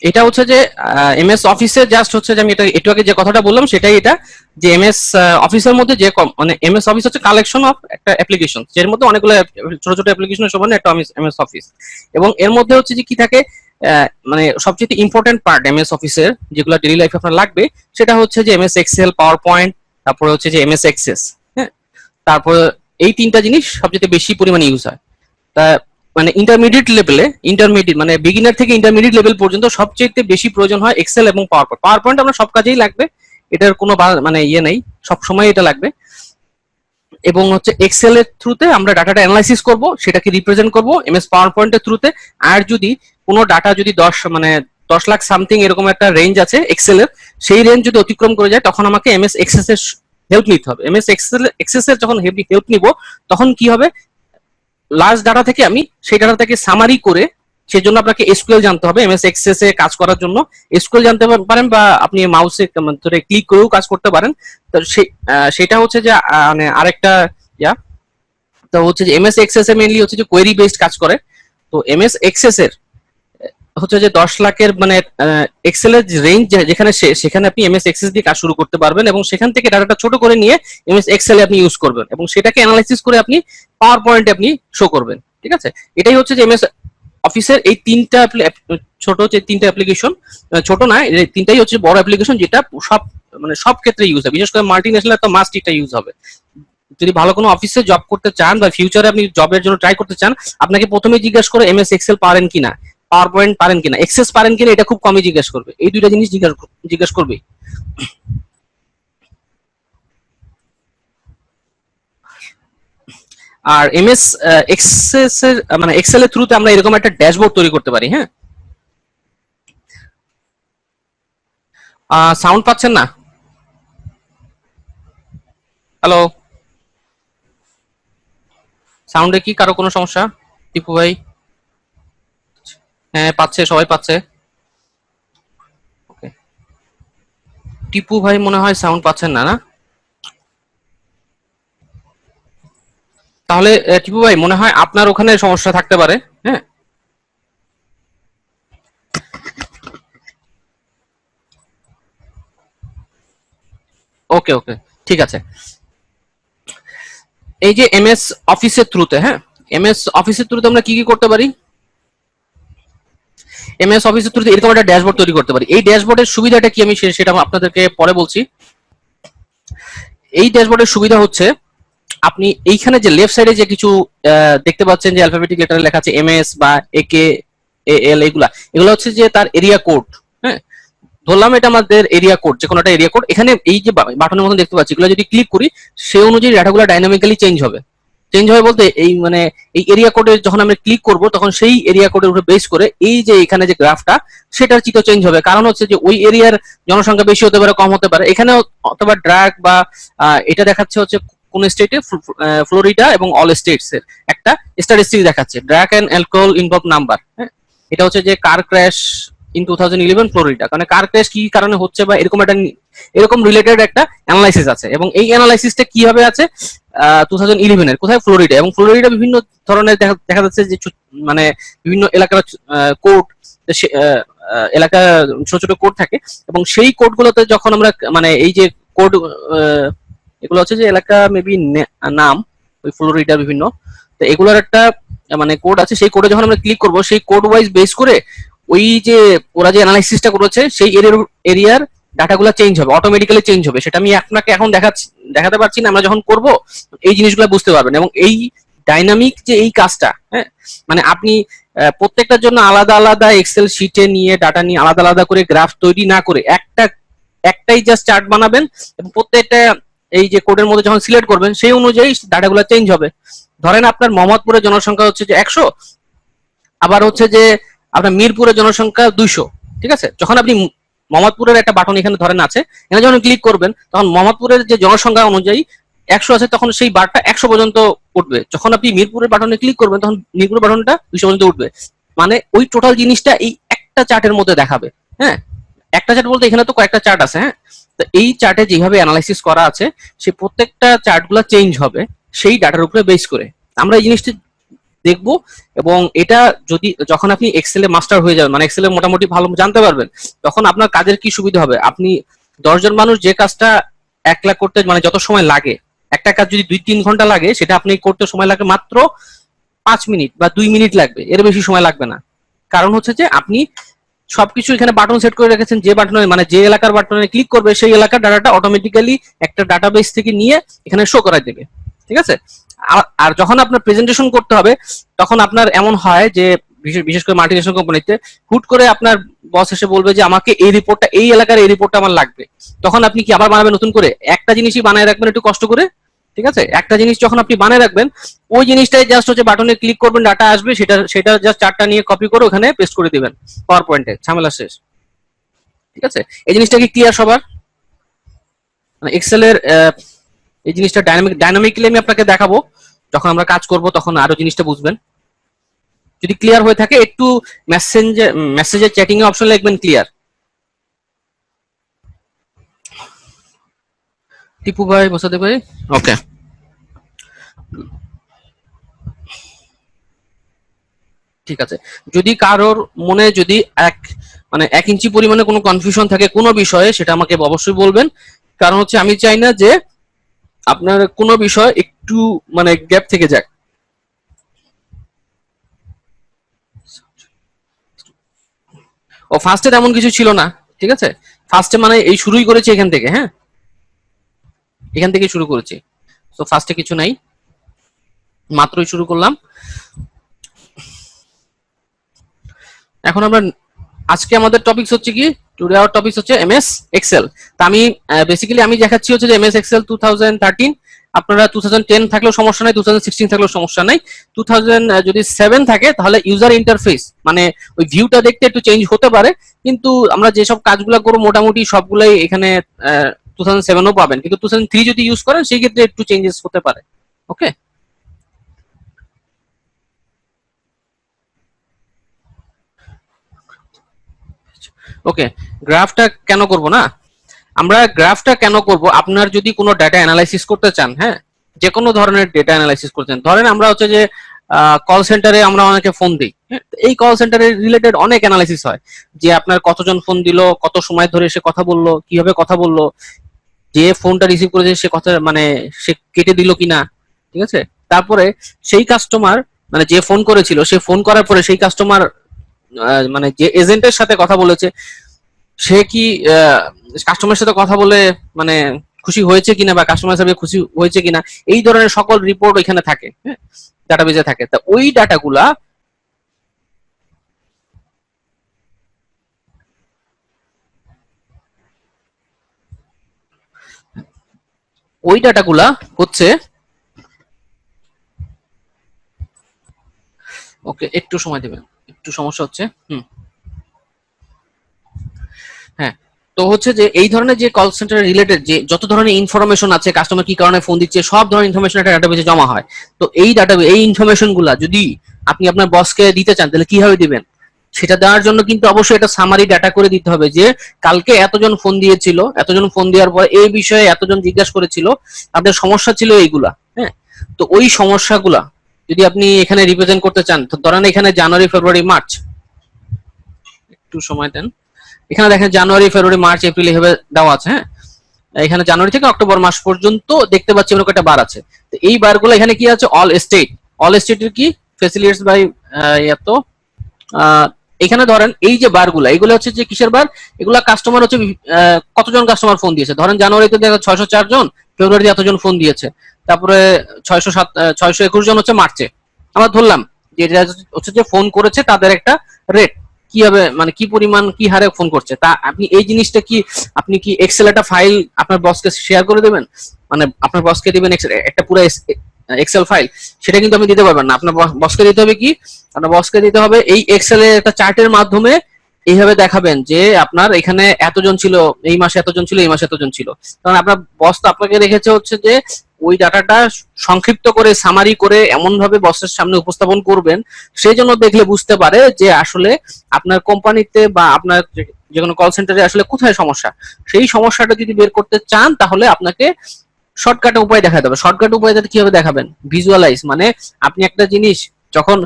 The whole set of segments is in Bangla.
এটা হচ্ছে যে এমএস অফিসে জাস্ট হচ্ছে যে আমি এটা একটু আগে যে কথাটা বললাম সেটাই এটা, যে এমএস অফিসের মধ্যে যে মানে এমএস অফিস হচ্ছে কালেকশন অফ একটা অ্যাপ্লিকেশন, এর মধ্যে অনেকগুলো ছোট ছোট অ্যাপ্লিকেশনের সমান একটা এমএস অফিস। এবং এর মধ্যে হচ্ছে যে কি থাকে, মানে সবচেয়ে ইম্পর্টেন্ট পার্ট এমএস অফিসের যেগুলো ডেইলি লাইফে আপনার লাগবে, সেটা হচ্ছে যে এমএস এক্সেল, পাওয়ার পয়েন্ট, তারপরে হচ্ছে যে এমএস এক্সেস। হ্যাঁ, তারপর এই তিনটা জিনিস সবচেয়ে বেশি পরিমাণে ইউজ হয়। তা মানে ইন্টারমিডিয়েট লেভেলে, ইন্টারমিডিয়েট মানে বিগিনার থেকে ইন্টারমিডিয়েট লেভেল পর্যন্ত সবচেয়ে বেশি প্রয়োজন হয় এক্সেল এবং পাওয়ার পয়েন্ট। পাওয়ার পয়েন্ট আমরা সব কাজেই লাগবে, এটার কোনো মানে ইয়ে নেই, সব সময় এটা লাগবে। এবং হচ্ছে এক্সেল এর থ্রুতে আমরা ডাটাটা অ্যানালাইসিস করব, সেটাকে রিপ্রেজেন্ট করব এমএস পাওয়ার পয়েন্টের থ্রুতে। আর যদি কোনো ডাটা যদি 10 লাখ সামথিং এরকম একটা রেঞ্জ আছে এক্সেল এর, সেই রেঞ্জ যদি অতিক্রম করে যায় তখন আমাকে এমএস এক্সেস এর হেল্প নিতে হবে। এমএস এক্সেস এর যখন হেল্প নিব তখন কি হবে, লার্জ ডাটা থেকে আমি সেই ডাটা থেকে সামারি করে, সেজন্য আপনাকে এসকিউএল জানতে হবে এমএস এক্সেস এ কাজ করার জন্য। এসকিউএল জানতে পারেন বা আপনি মাউসে ধরে ক্লিক করেও কাজ করতে পারেন। তো সেটা হচ্ছে যে মানে আরেকটা ইয়া। তো হচ্ছে যে এমএস এক্সেস এ মেইনলি হচ্ছে যে কোয়েরি বেসড কাজ করে। তো এমএস এক্সেস এর হচ্ছে যে 10 লাখের মানে এক্সেল এর রেঞ্জ যেখানে সেখানে আপনি এমএস এক্সেস দিয়ে কাজ শুরু করতে পারবেন, এবং সেখান থেকে ডাটাটা ছোট করে নিয়ে এমএস এক্সেল এ আপনি ইউজ করবেন, এবং সেটাকে অ্যানালাইসিস করে আপনি পাওয়ার পয়েন্টে আপনি শো করবেন। ঠিক আছে, এটাই হচ্ছে যে এমএস অফিসের এই তিনটা ছোট যে তিনটা অ্যাপ্লিকেশন, ছোট না, এই তিনটাই হচ্ছে বড় অ্যাপ্লিকেশন, যেটা সব মানে সব ক্ষেত্রে ইউজ হবে, বিশেষ করে মাল্টি ন্যাশনাল তো মাস্ট এটা ইউজ হবে। যদি ভালো কোনো অফিসে জব করতে চান বা ফিউচারে আপনি জবের জন্য ট্রাই করতে চান, আপনাকে প্রথমে জিজ্ঞাসা করে এমএস এক্সেল পারেন কিনা, পাওয়ার পয়েন্ট পারেন কিনা, এক্সেস পারেন কিনা, এটা খুব কমই জিজ্ঞাসা করবে, এই দুইটা জিনিস জিজ্ঞাসা করবে। আর এমএস এক্সেস এর মানে এক্সেল এর থ্রুতে আমরা এরকম একটা ড্যাশবোর্ড তৈরি করতে পারি। হ্যাঁ, সাউন্ড পাচ্ছেন না? হ্যালো, সাউন্ডে কি কারো কোনো সমস্যা? টিপু ভাই? হ্যাঁ পাচ্ছে, সবাই পাচ্ছে। ওকে, টিপু ভাই মনে হয় সাউন্ড পাচ্ছেন না, না? তাহলে টিপু ভাই মনে হয় আপনার ওখানে সমস্যা থাকতে পারে। হ্যাঁ, ওকে ওকে, ঠিক আছে। এই যে এমএস অফিসের থ্রুতে, হ্যাঁ, এমএস অফিসের থ্রুতে আমরা কি কি করতে পারি, এমএস অফিসের থ্রুতে এরকম একটা ড্যাশবোর্ড তৈরি করতে পারি। এই ড্যাশবোর্ডের সুবিধাটা কি আমি সেটা আপনাদেরকে পরে বলছি। এই ড্যাশবোর্ডের সুবিধা হচ্ছে আপনি এইখানে যে লেফট সাইডে যে কিছু দেখতে পাচ্ছেন যে অ্যালফাবেটিক লেটারে লেখা আছে এমএস বা একে এল, এগুলা এগুলো হচ্ছে যে তার এরিয়া কোড। হ্যাঁ, ধরলাম এটা আমাদের এরিয়া কোড, যে কোনো একটা এরিয়া কোড, এখানে এই যে বাটনের মতো দেখতে পাচ্ছি, এগুলো যদি ক্লিক করি সেই অনুযায়ী ডাটাগুলো ডাইনামিক্যালি চেঞ্জ হবে। চেঞ্জ হবে বলতে এই মানে এই এরিয়া কোডে যখন আমরা ক্লিক করব তখন সেই এরিয়া কোডের উপরে বেস করে এই যে এখানে যে গ্রাফটা, সেটার চিত্র চেঞ্জ হবে। কারণ হচ্ছে যে ওই এরিয়ার জনসংখ্যা বেশি হতে পারে, কম হতে পারে, এখানে অথবা ড্রাগ বা এটা দেখাচ্ছে হচ্ছে কোন স্টেটে, ফ্লোরিডা এবং অল স্টেটস এর একটা স্ট্যাটিস্টিক্স দেখাচ্ছে, drug and alcohol involve number. হ্যাঁ, এটা হচ্ছে যে কার ক্র্যাশ ইন 2011 ফ্লোরিডা, মানে কার ক্র্যাশ কি কারণে হচ্ছে বা এরকম একটা এরকম রিলেটেড একটা অ্যানালাইসিস আছে। এবং এই অ্যানালাইসিসটা কিভাবে আছে 2011 এর, কোথায়, ফ্লোরিডা। এবং ফ্লোরিডা বিভিন্ন ধরনের দেখা যাচ্ছে যে মানে বিভিন্ন এলাকার কোড, এলাকা ছোট ছোট কোড থাকে, এবং সেই কোডগুলোতে যখন আমরা মানে এই যে কোড, এগুলো হচ্ছে যে এলাকা মেবি নাম, ওই ফ্লোরিডার বিভিন্ন, তো এগুলোর একটা মানে কোড আছে, সেই কোডে যখন আমরা ক্লিক করব সেই কোড ওয়াইজ বেস করে ওই যে ওরা যে অ্যানালাইসিসটা করেছে সেই এরিয়ার ডাটাগুলো চেঞ্জ হবে, অটোমেটিক্যালি চেঞ্জ হবে। সেটা আমি আপনাকে এখন দেখাতে পারছি না, আমরা যখন করব এই জিনিসগুলো বুঝতে পারবেন। এবং এই ডাইনামিক যে এই কাজটা, হ্যাঁ, মানে আপনি প্রত্যেকটার জন্য আলাদা আলাদা এক্সেল শিটে নিয়ে ডাটা নিয়ে আলাদা আলাদা করে গ্রাফ তৈরি না করে একটাই জাস্ট চার্ট বানাবেন, এবং প্রত্যেকটা এই যে কোডের মধ্যে যখন সিলেক্ট করবেন সেই অনুযায়ী ডাটাগুলো চেঞ্জ হবে। ধরেন আপনার মোহাম্মদপুরের জনসংখ্যা হচ্ছে যে 100, আবার হচ্ছে যে আপনার মিরপুরের জনসংখ্যা 200। ঠিক আছে, যখন আপনি মোহাম্মদপুরের একটা বাটন এখানে ধরেন আছে, এখানে যখন ক্লিক করবেন তখন মোহাম্মদপুরের যে জনসংখ্যা অনুযায়ী 100 আছে, তখন সেই বারটা 100 পর্যন্ত উঠবে। যখন আপনি মিরপুরের বাটনে ক্লিক করবেন তখন মিরপুরের বাটনটা 200 পর্যন্ত উঠবে। মানে ওই টোটাল জিনিসটা এই একটা চার্টের মধ্যে দেখাবে। হ্যাঁ, একটা চার্ট বলতে এখানে তো কয়েকটা চার্ট আছে। হ্যাঁ, তো এই চার্টে যেভাবে অ্যানালাইসিস করা আছে সেই প্রত্যেকটা চার্টগুলো চেঞ্জ হবে সেই ডাটার উপরে বেস করে। আমরা এই জিনিসটা দেখবো। এবং এটা যদি যখন আপনি এক্সেলে মাস্টার হয়ে যাবেন, মানে এক্সেলে মোটামুটি ভালো জানতে পারবেন, তখন আপনার কাজের কি সুবিধা হবে, আপনি 10 জন মানুষ যে কাজটা 1 লাখ করতে মানে যত সময় লাগে, একটা কাজ যদি 2-3 ঘন্টা লাগে, সেটা আপনি করতে সময় লাগবে মাত্র 5 মিনিট বা 2 মিনিট লাগবে, এর বেশি সময় লাগবে না। কারণ হচ্ছে যে আপনি সবকিছু এখানে বাটন সেট করে রেখেছেন, যে বাটনে মানে যে এলাকার বাটনে ক্লিক করবে সেই এলাকার ডাটাটা অটোমেটিক্যালি একটা ডাটাবেস থেকে নিয়ে এখানে শো করাই দেবে। ঠিক আছে। আর যখন আপনার প্রেজেন্টেশন করতে হবে, তখন আপনার এমন হয় যে বিশেষ করে মাল্টিনেশনাল কোম্পানিতে হুট করে আপনার বস এসে বলবে যে আমাকে এই রিপোর্টটা, এই এলাকার এই রিপোর্টটা আমার লাগবে। তখন আপনি কি আবার বানাবেন নতুন করে? একটা জিনিসই বানায় রাখবেন একটু কষ্ট করে। ঠিক আছে। একটা জিনিস যখন আপনি বানায় রাখবেন, ওই জিনিসটাই জাস্ট হচ্ছে বাটনে ক্লিক করবেন, ডাটা আসবে, সেটা জাস্ট চারটা নিয়ে কপি করে ওখানে পেস্ট করে দিবেন পাওয়ার পয়েন্টে, ঝামেলা শেষ। ঠিক আছে। এই জিনিসটা কি ক্লিয়ার সবার? মানে এক্সেলের এই জিনিসটা ডাইনামিকলি আমি আপনাকে দেখাবো, যখন আমরা কাজ করব তখন আরো জিনিসটা বুঝবেন। যদি ক্লিয়ার হয়ে থাকে একটু মেসেজের চ্যাটিং এ অপশন লিখবেন ক্লিয়ার। টিপু ভাই, বসাতে ভাই, ওকে। ঠিক আছে। যদি কারোর মনে যদি মানে 1 ইঞ্চি পরিমাণে কোনো কনফিউশন থাকে কোনো বিষয়ে, সেটা আমাকে অবশ্যই বলবেন। কারণ হচ্ছে আমি চাই না যে আপনার কোনো বিষয় একটু মানে গ্যাপ থেকে যাক। ও ফার্স্টে তেমন কিছু ছিল না। ঠিক আছে। ফার্স্টে মানে এই শুরুই করেছি এখান থেকে, হ্যাঁ, এখান থেকে শুরু করেছি। তো ফার্স্টে কিছু নাই, মাত্রই শুরু করলাম। এখন আমরা আজকে আমাদের টপিকস হচ্ছে কি, টুডে আওয়ার টপিকস হচ্ছে এমএস এক্সেল। তা আমি বেসিক্যালি আমি দেখাচ্ছি হচ্ছে যে এমএস এক্সেল 2013। আপনারা 2010 থাকলেও সমস্যা নাই, 2016 থাকলেও সমস্যা নাই। 2000 যদি 7 থাকে তাহলে ইউজার ইন্টারফেস মানে ওই ভিউটা দেখতে একটু চেঞ্জ হতে পারে, কিন্তু আমরা যেসব কাজগুলো করবো মোটামুটি সবগুলাই এখানে 2007ও পাবেন, কিন্তু 2003 যদি ইউজ করেন সেই ক্ষেত্রে একটু চেঞ্জেস হতে পারে। ওকে। ওকে। গ্রাফটা কেন করব না, আমরা গ্রাফটা কেন করব, আপনার যদি কোনো ডাটা অ্যানালাইসিস করতে চান, হ্যাঁ, যে কোনো ধরনের ডেটা অ্যানালাইসিস করতে চান, ধরেন আমরা হচ্ছে যে কল সেন্টারে আমরা অনেকে ফোন দিই, হ্যাঁ, এই কল সেন্টারের রিলেটেড অনেক অ্যানালাইসিস হয়, যে আপনার কতজন ফোন দিল, কত সময় ধরে সে কথা বললো, কিভাবে কথা বললো, যে ফোনটা রিসিভ করেছে সে কথা মানে সে কেটে দিল কিনা। ঠিক আছে। তারপরে সেই কাস্টমার মানে যে ফোন করেছিল, সে ফোন করার পরে সেই কাস্টমার মানে যে এজেন্টের সাথে কথা বলেছে, সে কি কাস্টমারের সাথে কথা বলে মানে খুশি হয়েছে কিনা, বা কাস্টমার সাথে খুশি হয়েছে কিনা, এই ধরনের সকল রিপোর্ট ওইখানে থাকে, হ্যাঁ, ডাটাবেজে থাকে। তা ওই ডাটাগুলা, ওই ডাটাগুলা হচ্ছে, ওকে একটু সময় দেবেন, একটু সমস্যা হচ্ছে। হুম। হ্যাঁ। তো হচ্ছে যে এই ধরনের যে কল সেন্টার রিলেটেড যে যত ধরনের ইনফরমেশন আছে, কাস্টমার কি কারণে ফোন দিচ্ছে, সব ধরনের ইনফরমেশন একটা ডাটাবেজে জমা হয়। তো এই এই ইনফরমেশন গুলা যদি আপনি আপনার বসকে দিতে চান, তাহলে কিভাবে দিবেন? সেটা দেওয়ার জন্য কিন্তু অবশ্যই এটা সামারি ডাটা করে দিতে হবে, যে কালকে এতজন ফোন দিয়েছিল, এতজন ফোন দেওয়ার পর এই বিষয়ে এতজন জিজ্ঞাসা করেছিল, তাদের সমস্যা ছিল এইগুলা, হ্যাঁ। তো ওই সমস্যাগুলা যদি আপনি এখানে রিপ্রেজেন্ট করতে চান, তো ধরেন এখানে জানুয়ারি, ফেব্রুয়ারি, মার্চ, একটু সময় দেন। এখানে দেখেন জানুয়ারি, ফেব্রুয়ারি, মার্চ, এপ্রিল এভাবে দেওয়া আছে, হ্যাঁ। এখানে জানুয়ারি থেকে অক্টোবর মাস পর্যন্ত দেখতে পাচ্ছি এরকম একটা বার আছে। তো এই বারগুলো এখানে কি আছে, অল স্টেট, অল স্টেটের কি ফেসিলিটেটস বাই এত। এখানে ধরেন এই যে বারগুলা, এগুলো হচ্ছে যে কিসের বার, এগুলা কাস্টমার হচ্ছে কতজন কাস্টমার ফোন দিয়েছে, ধরেন জানুয়ারিতে দেখা 604 জন, ফেব্রুয়ারিতে এতজন ফোন দিয়েছে, তারপরে 621 জন হচ্ছে মার্চে। আমরা ধরলাম যে এটা হচ্ছে যে ফোন করেছে তাদের একটা রেট, কি হবে মানে কি পরিমাণ কি হারে ফোন করছে। তা আপনি এই জিনিসটা কি, আপনি কি এক্সেল একটা ফাইল আপনার বসকে শেয়ার করে দেবেন, মানে আপনার বসকে দিবেন একটা পুরো এক্সেল ফাইল, সেটা কিন্তু আমি দিতে পারবেন না। আপনার বসকে দিতে হবে কি, আপনার বসকে দিতে হবে এই এক্সেল এর একটা চার্টের মাধ্যমে এইভাবে দেখাবেন যে আপনার এখানে এতজন ছিল, এই মাসে এতজন ছিল, এই মাসে এতজন ছিল। কারণ আপনার বস তো আপনাকে রেখেছে হচ্ছে যে ওই ডাটাটা সংক্ষিপ্ত করে সামারি করে এমন ভাবে বসের সামনে উপস্থাপন করবেন, সেই জন্য দেখলে বুঝতে পারে যে আসলে আপনার কোম্পানিতে বা আপনার যে কোনো কল সেন্টারে আসলে কোথায় সমস্যা। সেই সমস্যাটা যদি বের করতে চান, তাহলে আপনাকে শর্টকাট উপায় দেখা যাবে। শর্টকাট উপায় কিভাবে দেখাবেন, ভিজুয়ালাইজ, মানে আপনি একটা জিনিস যখন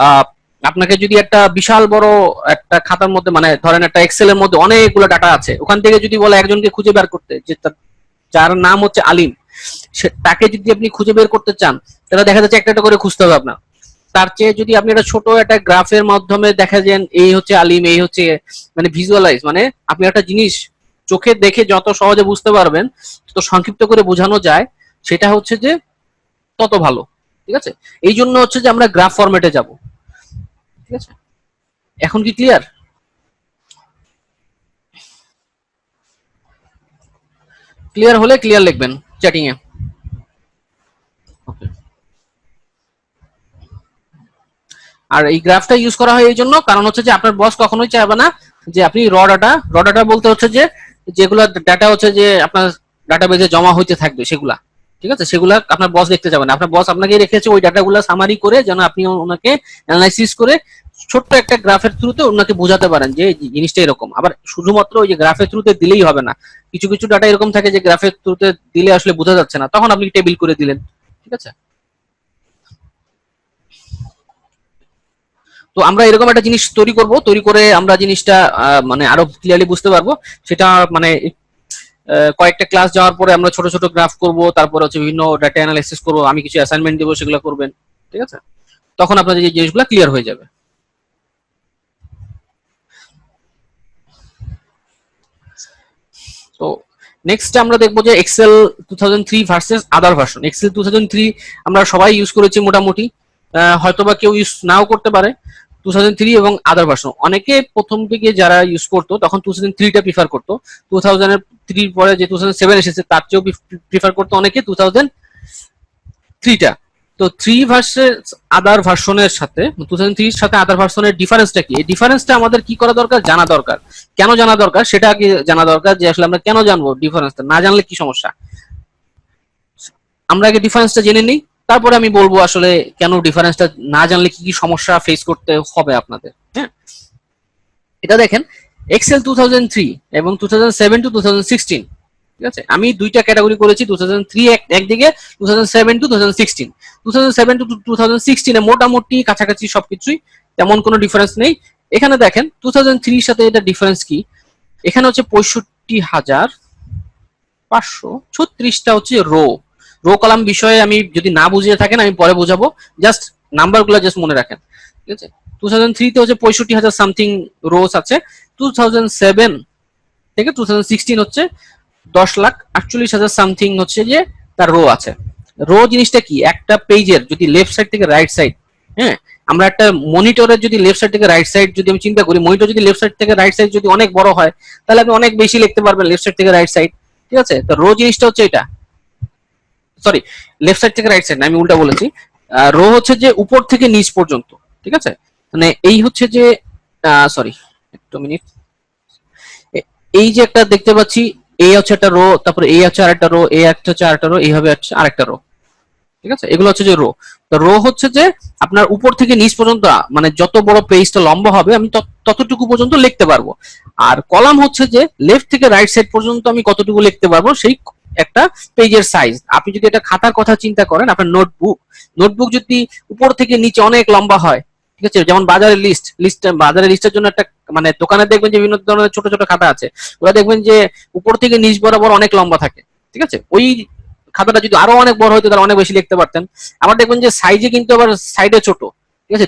আহ, আপনাকে যদি একটা বিশাল বড় একটা খাতার মধ্যে মানে ধরেন একটা এক্সেলের মধ্যে অনেকগুলো ডাটা আছে, ওখান থেকে যদি বলে একজনকে খুঁজে বের করতে যে যার নাম হচ্ছে আলিম, তাকে যদি আপনি খুঁজে বের করতে চান তাহলে দেখা যাচ্ছে একটা একটা করে খুঁজতে হবে আপনার। তার চেয়ে যদি আপনি একটা ছোট একটা গ্রাফের মাধ্যমে দেখা যান এই হচ্ছে আলিম, এই হচ্ছে মানে ভিজুয়ালাইজ, মানে আপনি একটা জিনিস চোখে দেখে যত সহজে বুঝতে পারবেন, তত সংক্ষিপ্ত করে বোঝানো যায়, সেটা হচ্ছে যে তত ভালো। ঠিক আছে, এই জন্য হচ্ছে যে আমরা গ্রাফ ফরম্যাটে যাব। ঠিক আছে, এখন কি ক্লিয়ার? ক্লিয়ার হলে ক্লিয়ার লিখবেন চ্যাটিং এ। ওকে। আর এই গ্রাফটা ইউজ করা হয় এই জন্য, কারণ হচ্ছে যে আপনার বস কখনোই চাইবে না যে আপনি র ডাটা বলতে হচ্ছে যে যেগুলো ডাটা হচ্ছে যে আপনার ডাটাবেজে জমা হইতে থাকবে সেগুলা। ঠিক আছে, সেগুলা আপনার বস দেখতে যাবে না, আপনার বস আপনাকে রেখেছে ওই ডাটাগুলো সামারি করে যেন আপনি ওনাকে অ্যানালাইসিস করে ছোট্ট একটা গ্রাফের থ্রুতে ওনাকে বোঝাতে পারেন যে জিনিসটা এরকম। আবার শুধুমাত্র ওই যে গ্রাফের থ্রুতে দিলেই হবে না, কিছু কিছু ডাটা এরকম থাকে যে গ্রাফের থ্রুতে দিলে আসলে বোঝা যাচ্ছে না, তখন আপনি টেবিল করে দিলেন। ঠিক আছে, তো আমরা এরকম একটা জিনিস তৈরি করব, তৈরি করে আমরা জিনিসটা মানে আরো ক্লিয়ারলি বুঝতে পারবো। সেটা মানে কয়েকটা ক্লাস যাওয়ার পরে আমরা ছোট ছোট গ্রাফ করব, তারপরে হচ্ছে বিভিন্ন ডাটা অ্যানালাইসিস করব, আমি কিছু অ্যাসাইনমেন্ট দেবো, সেগুলো করবেন। ঠিক আছে, তখন আপনাদের এই জিনিসগুলো ক্লিয়ার হয়ে যাবে। তো নেক্সট আমরা দেখবো যে এক্সেল 2003 ভার্সেস আদার ভার্সন। এক্সেল 2003 আমরা সবাই ইউজ করেছি মোটামুটি, হয়তোবা কেউ ইউজ নাও করতে পারে। 2003 এবং আদার ভার্সন অনেকে প্রথম দিকে যারা ইউজ করতো তখন 2003টা প্রিফার করতো, 2003 পরে যে 2007 এসেছে তার চেয়েও প্রিফার করতো অনেকে 2003টা। তো থ্রি ভার্সেস আদার ভার্সনের সাথে 2003 সাথে আদার ভার্সনের ডিফারেন্সটা কি, এই ডিফারেন্সটা আমাদের কি করা দরকার, জানা দরকার। কেন জানা দরকার সেটা আগে জানা দরকার, যে আসলে আমরা কেন জানবো ডিফারেন্সটা, না জানলে কি সমস্যা। আমরা আগে ডিফারেন্সটা জেনে নিই, তারপরে আমি বলবো আসলে কেন ডিফারেন্সটা না জানলে কি কি সমস্যা ফেস করতে হবে আপনাদের। হ্যাঁ, এটা দেখেন, এক্সেল 2003 এবং 2007 to 2016। ঠিক আছে, আমি দুইটা ক্যাটাগরি করেছি, 2003 একদিকে, 2007 to 2016। 2007 to 2016 মোটামুটি কাছাকাছি সবকিছুই, তেমন কোনো ডিফারেন্স নেই। এখানে দেখেন 2003 সাথে এটা ডিফারেন্স কি, এখানে হচ্ছে 65,536টা হচ্ছে রো। রো কলাম বিষয়ে আমি যদি না বুঝিয়ে থাকেন আমি পরে বোঝাবো, জাস্ট নাম্বার গুলা জাস্ট মনে রাখেন। ঠিক আছে, 2003 তে হচ্ছে 65,000 সামথিং রোস আছে, 2007 থেকে 2016 হচ্ছে 10,48,000 সামথিং হচ্ছে যে তার রো আছে। রো জিনিসটা কি, একটা পেজের যদি লেফট সাইড থেকে রাইট সাইড, হ্যাঁ, আমরা একটা মনিটরের যদি লেফট সাইড থেকে রাইট সাইড যদি আমি চিন্তা করি, মনিটর যদি লেফট সাইড থেকে রাইট সাইড যদি অনেক বড় হয় তাহলে আপনি অনেক বেশি লিখতে পারবেন লেফট সাইড থেকে রাইট সাইড। ঠিক আছে, তো রো জিনিসটা হচ্ছে এটা, সরি, লেফট সাইড থেকে রাইট সাইড না, আমি উল্টা বলেছি। রো হচ্ছে যে উপর থেকে নিচ পর্যন্ত। ঠিক আছে, মানে এই হচ্ছে যে সরি, একটু মিনিট, এই যে একটা দেখতে পাচ্ছি, এই হচ্ছে একটা রো, তারপরে এই হচ্ছে আরেকটা রো, এই একটা হচ্ছে আরেকটা রো, এইভাবে হচ্ছে আরেকটা রো। ঠিক আছে, এগুলো হচ্ছে যে রো। তো রো হচ্ছে যে আপনার উপর থেকে নিচ পর্যন্ত, মানে যত বড় পেজটা লম্বা হবে আমি ততটুকু পর্যন্ত লিখতে পারবো। আর কলাম হচ্ছে যে লেফট থেকে রাইট সাইড পর্যন্ত আমি কতটুকু লিখতে পারবো, সেই একটা পেজের সাইজ। আপনি যদি এটা খাতার কথা চিন্তা করেন, আপনার নোটবুক, নোটবুক যদি উপর থেকে নিচে অনেক লম্বা হয়, ঠিক আছে, যেমন বাজারের বাজারের লিস্টের জন্য একটা, মানে দোকানে দেখবেন যে বিভিন্ন ধরনের ছোট ছোট খাতা আছে, ওরা দেখবেন যে উপর থেকে নিচ বরাবর অনেক লম্বা থাকে। ঠিক আছে, ওই খাতাটা যদি আরো অনেক বড় হতো তাহলে অনেক বেশি লিখতে পারতেন। আবার দেখবেন যে সাইজে কিন্তু আবার সাইডে ছোট। ঠিক আছে,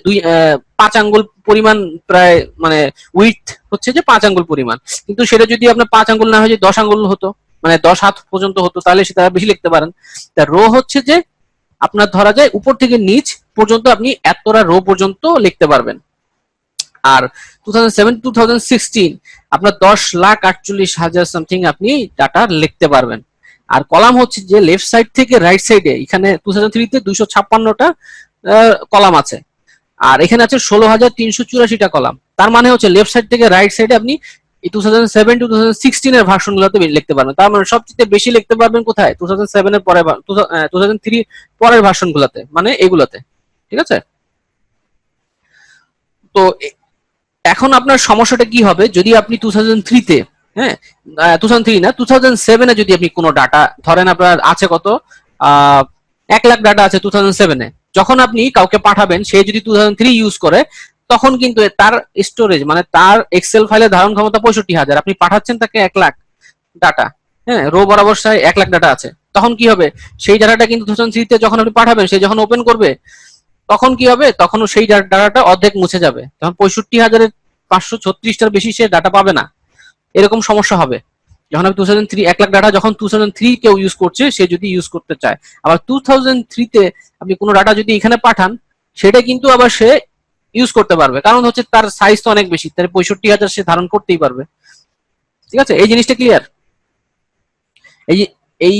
5 আঙ্গুল পরিমাণ প্রায়, মানে উইথ হচ্ছে যে 5 আঙ্গুল পরিমাণ, কিন্তু সেটা যদি আপনার 5 আঙ্গুল না হয়ে 10 আঙ্গুল হতো, মানে 10 হাত পর্যন্ত হতো, তাহলে সেটা বেশি লিখতে পারেন। তা রো হচ্ছে যে আপনার ধরা যায় উপর থেকে নিচ পর্যন্ত আপনি এতটা রো পর্যন্ত লিখতে পারবেন। আর 2007 to 2016 আপনার 10,48,000 সামথিং আপনি ডাটা লিখতে পারবেন। আর কলাম হচ্ছে যে লেফট সাইড থেকে রাইট সাইডে, এখানে 2003 তে 256টা কলাম আছে, আর এখানে আছে 16,384টা কলাম। তার মানে হচ্ছে লেফট সাইড থেকে রাইট সাইডে আপনি এই 2007 to 2016 এর ভার্সন গুলোতে লিখতে পারবেন। তার মানে সবচেয়ে বেশি লিখতে পারবেন কোথায়, 2007 এর পরে, 2003 পরের ভার্সন গুলাতে, মানে এগুলাতে। ঠিক আছে, তো এখন আপনার সমস্যাটা কি হবে, যদি আপনি 2003 তে, হ্যাঁ, 2003 না, 2007 এ যদি আপনি কোনো ডাটা ধরেন, আপনার আছে কত, 1 লাখ ডাটা আছে 2007 এ, যখন আপনি কাউকে পাঠাবেন, সে যদি 2003 ইউজ করে, তখন কিন্তু তার স্টোরেজ মানে তার এক্সেল ফাইলে ধারণ ক্ষমতা 65,000, আপনি পাঠাচ্ছেন তাকে 1 লাখ ডাটা, হ্যাঁ, রো বরাবর 1 লাখ ডাটা আছে। তখন কি হবে, সেই ডাটাটা কিন্তু 2003 তে যখন আপনি পাঠাবেন, সে যখন ওপেন করবে, তখন কি হবে, তখন সেই ডাটাটা অর্ধেক মুছে যাবে, তখন 65,536টার বেশি সে ডাটা পাবে না। এরকম সমস্যা হবে যখন আপনি 2003 1 লাখ ডাটা যখন 2003 কেউ ইউজ করছে, সে যদি ইউজ করতে চায়, আবার 2003 তে আপনি কোনো ডাটা যদি এখানে পাঠান, সেটা কিন্তু আবার সে ইউজ করতে পারবে, কারণ হচ্ছে তার সাইজ তো অনেক বেশি, তার 65,000 সে ধারণ করতেই পারবে। ঠিক আছে, এই জিনিসটা ক্লিয়ার? এই এই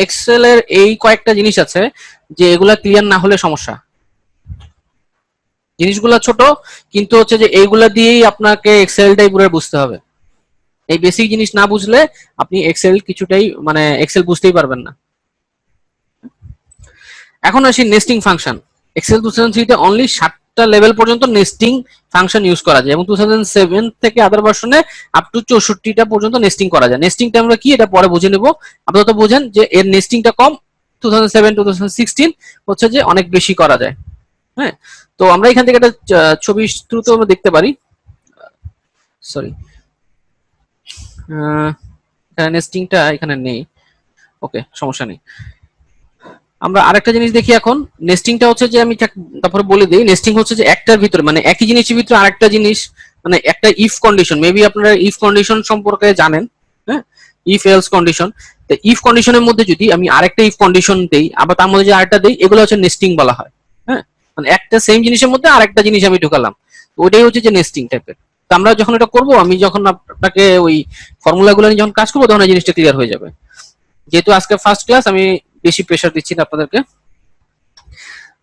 এক্সেল এর এই কয়েকটা জিনিস আছে যে এগুলা ক্লিয়ার না হলে সমস্যা। জিনিসগুলো ছোট, কিন্তু হচ্ছে যে এইগুলা দিয়েই আপনাকে এক্সেলটাই পুরো বুঝতে হবে। এই বেসিক জিনিস না বুঝলে আপনি এক্সেল কিছুটাই মানে এক্সেল বুঝতেই পারবেন না। এখন আসি নেস্টিং ফাংশন। এক্সেল 2003 তে অনলি 7টা লেভেল পর্যন্ত নেস্টিং ফাংশন ইউজ করা যায়, এবং 2007 থেকে আদার ভার্সনে আপ টু 64টা পর্যন্ত নেস্টিং করা যায়। নেস্টিংটা আমরা কি, এটা পরে বুঝে নেব, আপাতত বুঝেন যে এর নেস্টিংটা কম। 2007 2016 হচ্ছে যে অনেক বেশি করা যায়। হ্যাঁ, তো আমরা এখান থেকে একটা ছবি থ্রুতে আমরা দেখতে পারি। সরি, এখানে নেস্টিংটা এখানে নেই, ওকে সমস্যা নেই। আমরা আরেকটা জিনিস দেখি এখন। নেস্টিংটা হচ্ছে যে আমি তারপরে বলে দিই, নেস্টিং হচ্ছে যে একটার ভিতরে মানে একই জিনিসের ভিতরে আরেকটা জিনিস, মানে একটা ইফ কন্ডিশন, মেবি আপনারা ইফ কন্ডিশন সম্পর্কে জানেন, হ্যাঁ, ইফ এলস কন্ডিশন। তো ইফ কন্ডিশনের মধ্যে যদি আমি আরেকটা ইফ কন্ডিশন দেই, আবার তার মধ্যে যে আরেকটা দেই, এগুলো হচ্ছে নেস্টিং বলা হয়। হ্যাঁ, মানে একটা সেম জিনিসের মধ্যে আরেকটা জিনিস আমি ঢুকালাম, ওইটাই হচ্ছে যে নেস্টিং টাইপের। তো আমরা যখন এটা করব, আমি যখন আপনাকে ওই ফর্মুলাগুলো নিয়ে যখন কাজ করবো, তখন এই জিনিসটা ক্লিয়ার হয়ে যাবে। যেহেতু আজকে ফার্স্ট ক্লাস, আমি বেশি প্রেশার দিচ্ছি না আপনাদেরকে।